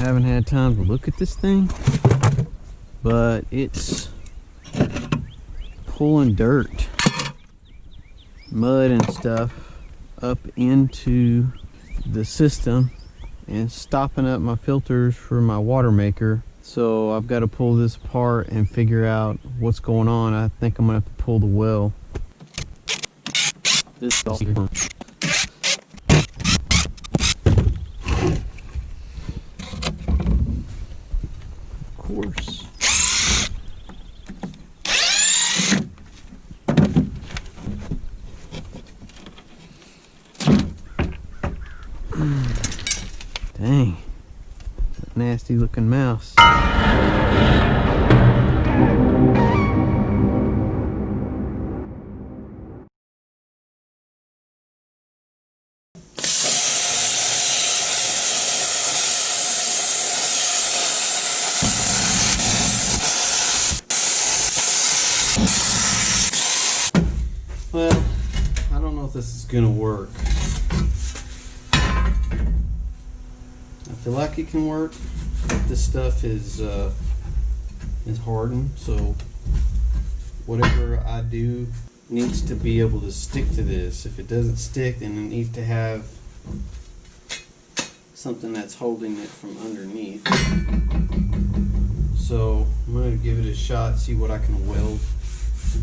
haven't had time to look at this thing, but it's pulling dirt, mud and stuff up into the system and stopping up my filters for my water maker. So I've got to pull this apart and figure out what's going on. I think I'm gonna have to pull the well. This of course. Dang, nasty looking mouse. Well, I don't know if this is gonna work. I feel like it can work, but this stuff is hardened, so whatever I do needs to be able to stick to this. If it doesn't stick, then it needs to have something that's holding it from underneath. So I'm going to give it a shot, see what I can weld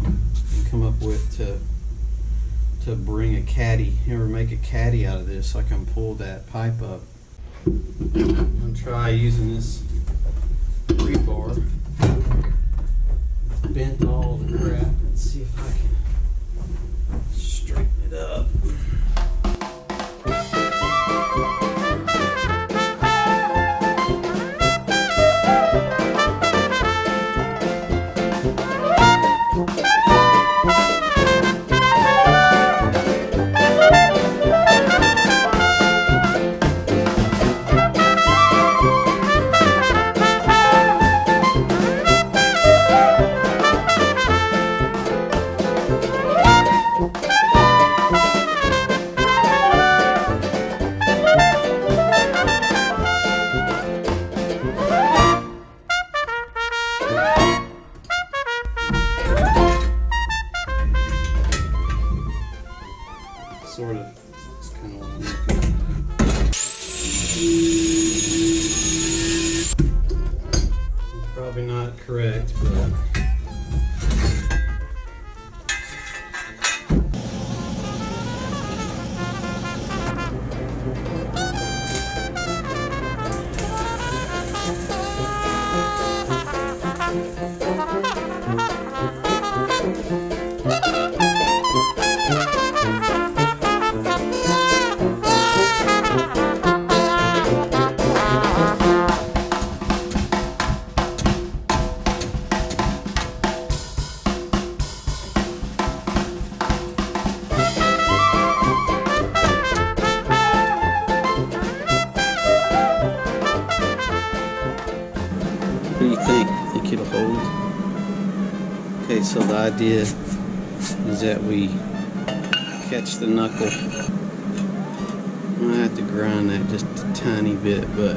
and come up with to bring a caddy, or make a caddy out of this so I can pull that pipe up. I'm going to try using this rebar. It's bent all the crap. Let's see if I can straighten it up. Sort of. It's kind of what I'm looking at. Probably not correct, but what do you think? Think it'll hold? Okay, so the idea is that we catch the knuckle. I'm gonna have to grind that just a tiny bit, but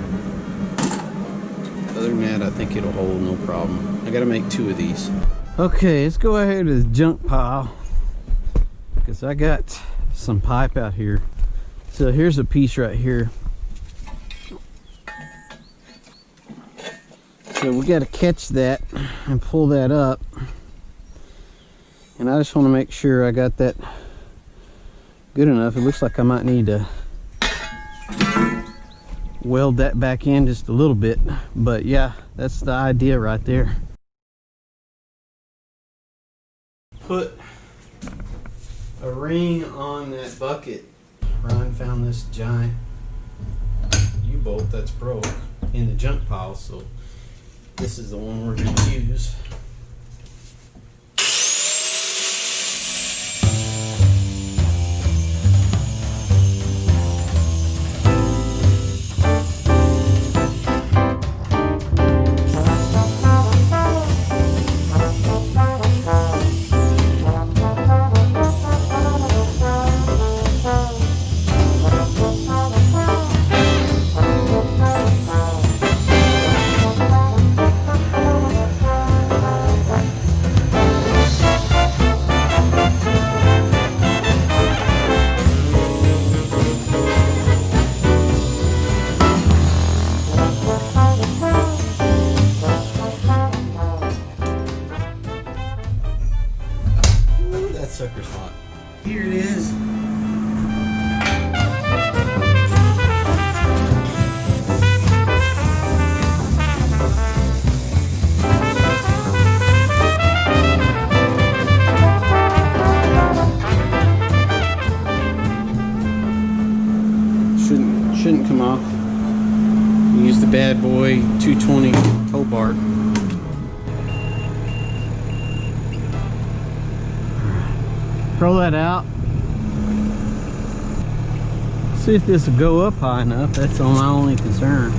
other than that, I think it'll hold no problem. I gotta make 2 of these. Okay, let's go ahead to the junk pile, because I got some pipe out here. So here's a piece right here. So we got to catch that and pull that up, and I just want to make sure I got that good enough. It looks like I might need to weld that back in just a little bit, but yeah, that's the idea right there. Put a ring on that bucket. Ryan found this giant U-bolt that's broke in the junk pile, so this is the one we're going to use. Shouldn't come off. Use the bad boy 220 Hobart. Throw that out. See if this will go up high enough. That's my only concern.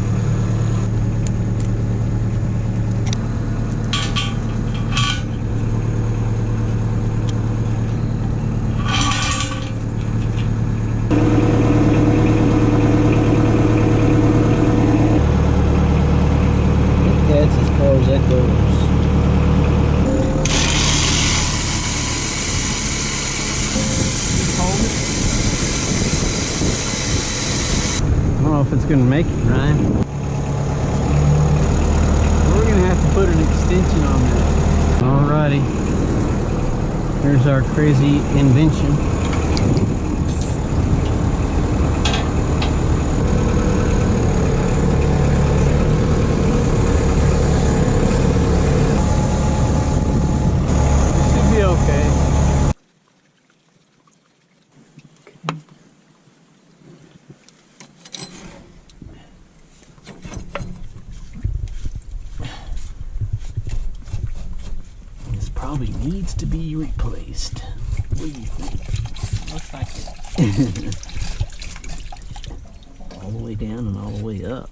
That's as far as that goes. I don't know if it's going to make it, Ryan. We're going to have to put an extension on that. Alrighty. Here's our crazy invention. It should be okay. Probably needs to be replaced. What do you think? Looks like it. All the way down and all the way up.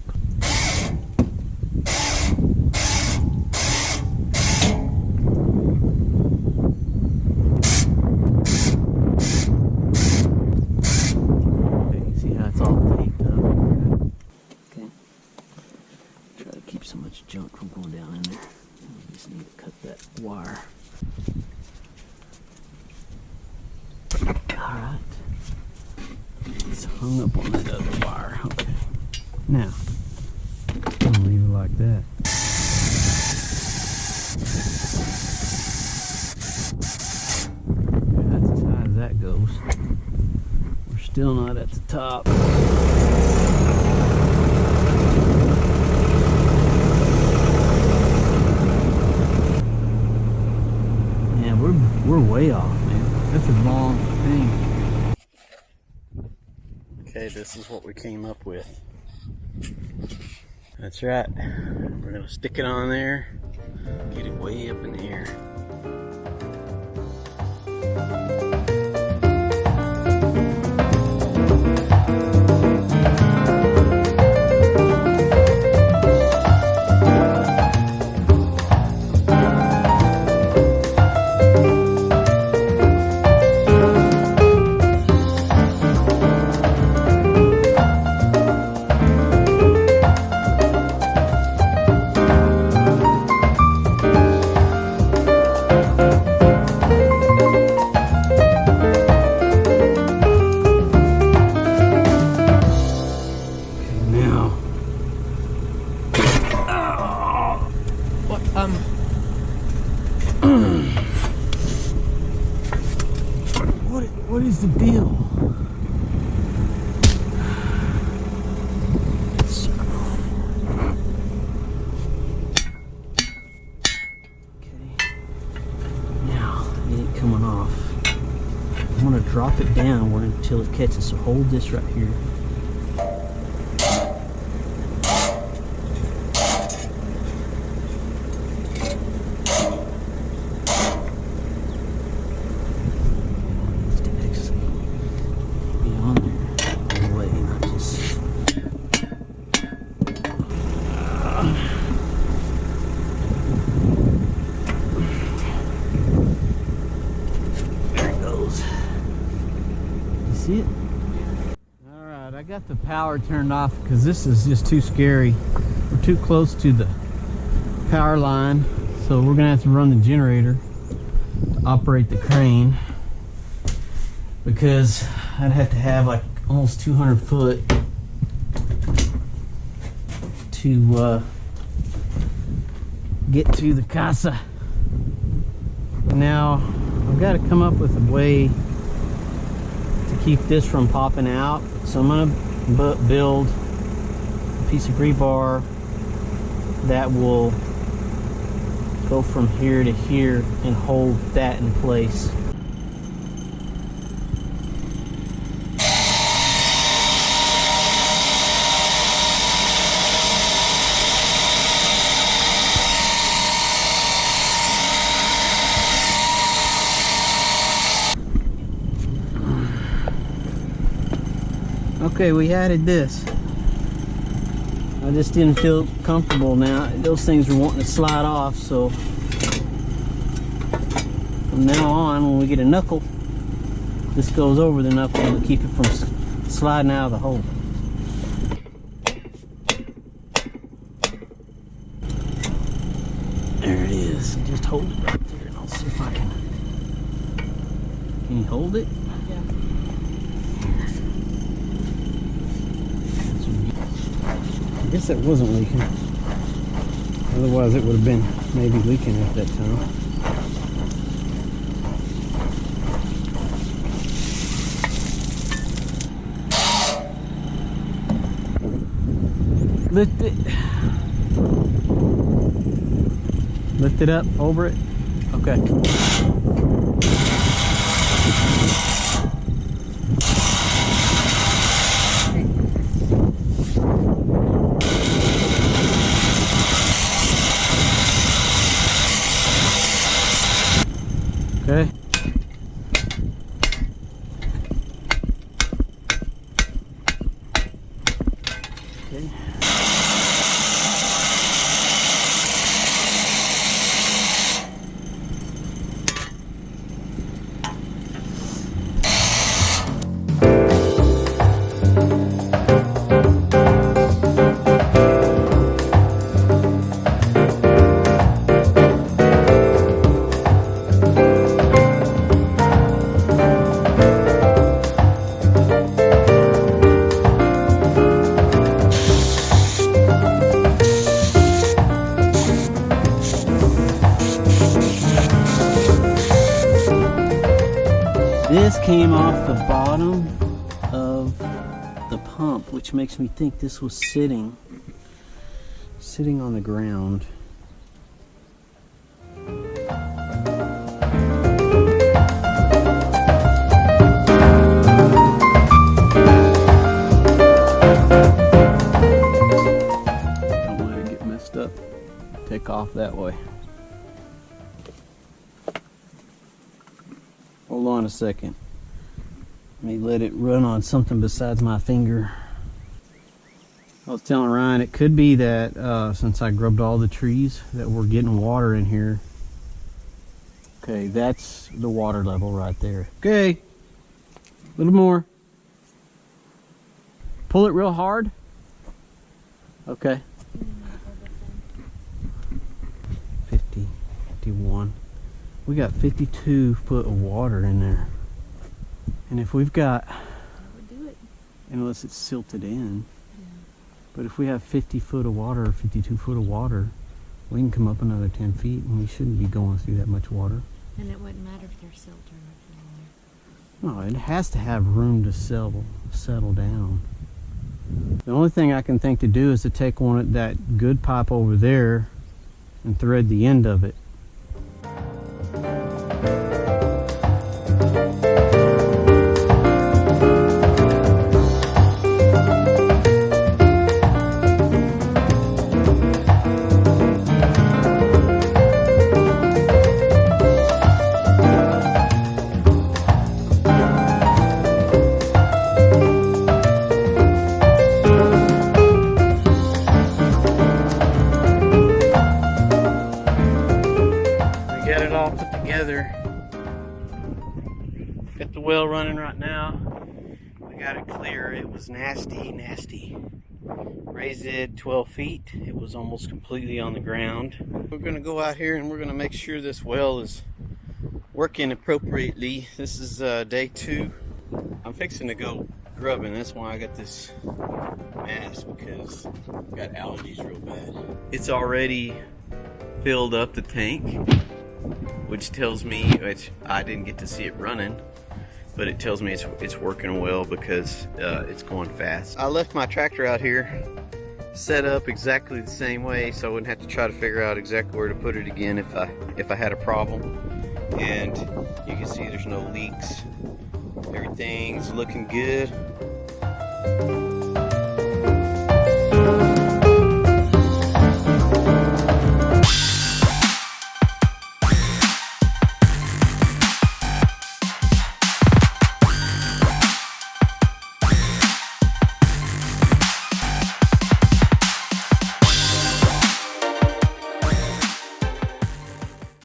Okay, you see how it's all taped up? Okay. Try to keep so much junk from going down in there. We just need to cut that wire. Alright. It's hung up on that other wire. Okay. Now, I'm gonna leave it like that. Okay, that's as high as that goes. We're still not at the top. We're way off, man. That's a long thing. Okay, this is what we came up with. That's right. We're gonna stick it on there, get it way up in the air. What is the deal? Okay. Now, it ain't coming off. I'm gonna drop it down until it catches. So hold this right here. See it? Alright, I got the power turned off because this is just too scary. We're too close to the power line, so we're gonna have to run the generator to operate the crane, because I'd have to have like almost 200 foot to get to the casa. Now I've got to come up with a way to keep this from popping out, so I'm gonna build a piece of rebar that will go from here to here and hold that in place. Okay, we added this. I just didn't feel comfortable now. Those things were wanting to slide off, so from now on, when we get a knuckle, this goes over the knuckle to keep it from sliding out of the hole. There it is. Just hold it right there and I'll see if I can. Can you hold it? Yeah. I guess that wasn't leaking. Otherwise it would have been maybe leaking at that time. Lift it. Lift it up over it. Okay. Okay. Okay. This came off the bottom of the pump, which makes me think this was sitting on the ground. Don't let it get messed up. Take off that way. Hold on a second. Let me let it run on something besides my finger. I was telling Ryan it could be that since I grubbed all the trees that we're getting water in here. Okay, that's the water level right there. Okay, a little more. Pull it real hard. Okay. 50, 51. We got 52 foot of water in there. And if we've got, unless it's silted in, but if we have 50 foot of water or 52 foot of water, we can come up another 10 feet and we shouldn't be going through that much water. And it wouldn't matter if they're silt or No, it has to have room to settle down. The only thing I can think to do is to take that good pipe over there and thread the end of it. Got the well running right now. We got it clear. It was nasty. Raised it 12 feet. It was almost completely on the ground. We're gonna go out here and we're gonna make sure this well is working appropriately. This is day 2. I'm fixing to go grubbing. That's why I got this mask, because I've got allergies real bad. It's already filled up the tank, which tells me, which I didn't get to see it running, but it tells me it's working well because it's going fast. I left my tractor out here set up exactly the same way, so I wouldn't have to try to figure out exactly where to put it again if I had a problem. And you can see there's no leaks. Everything's looking good.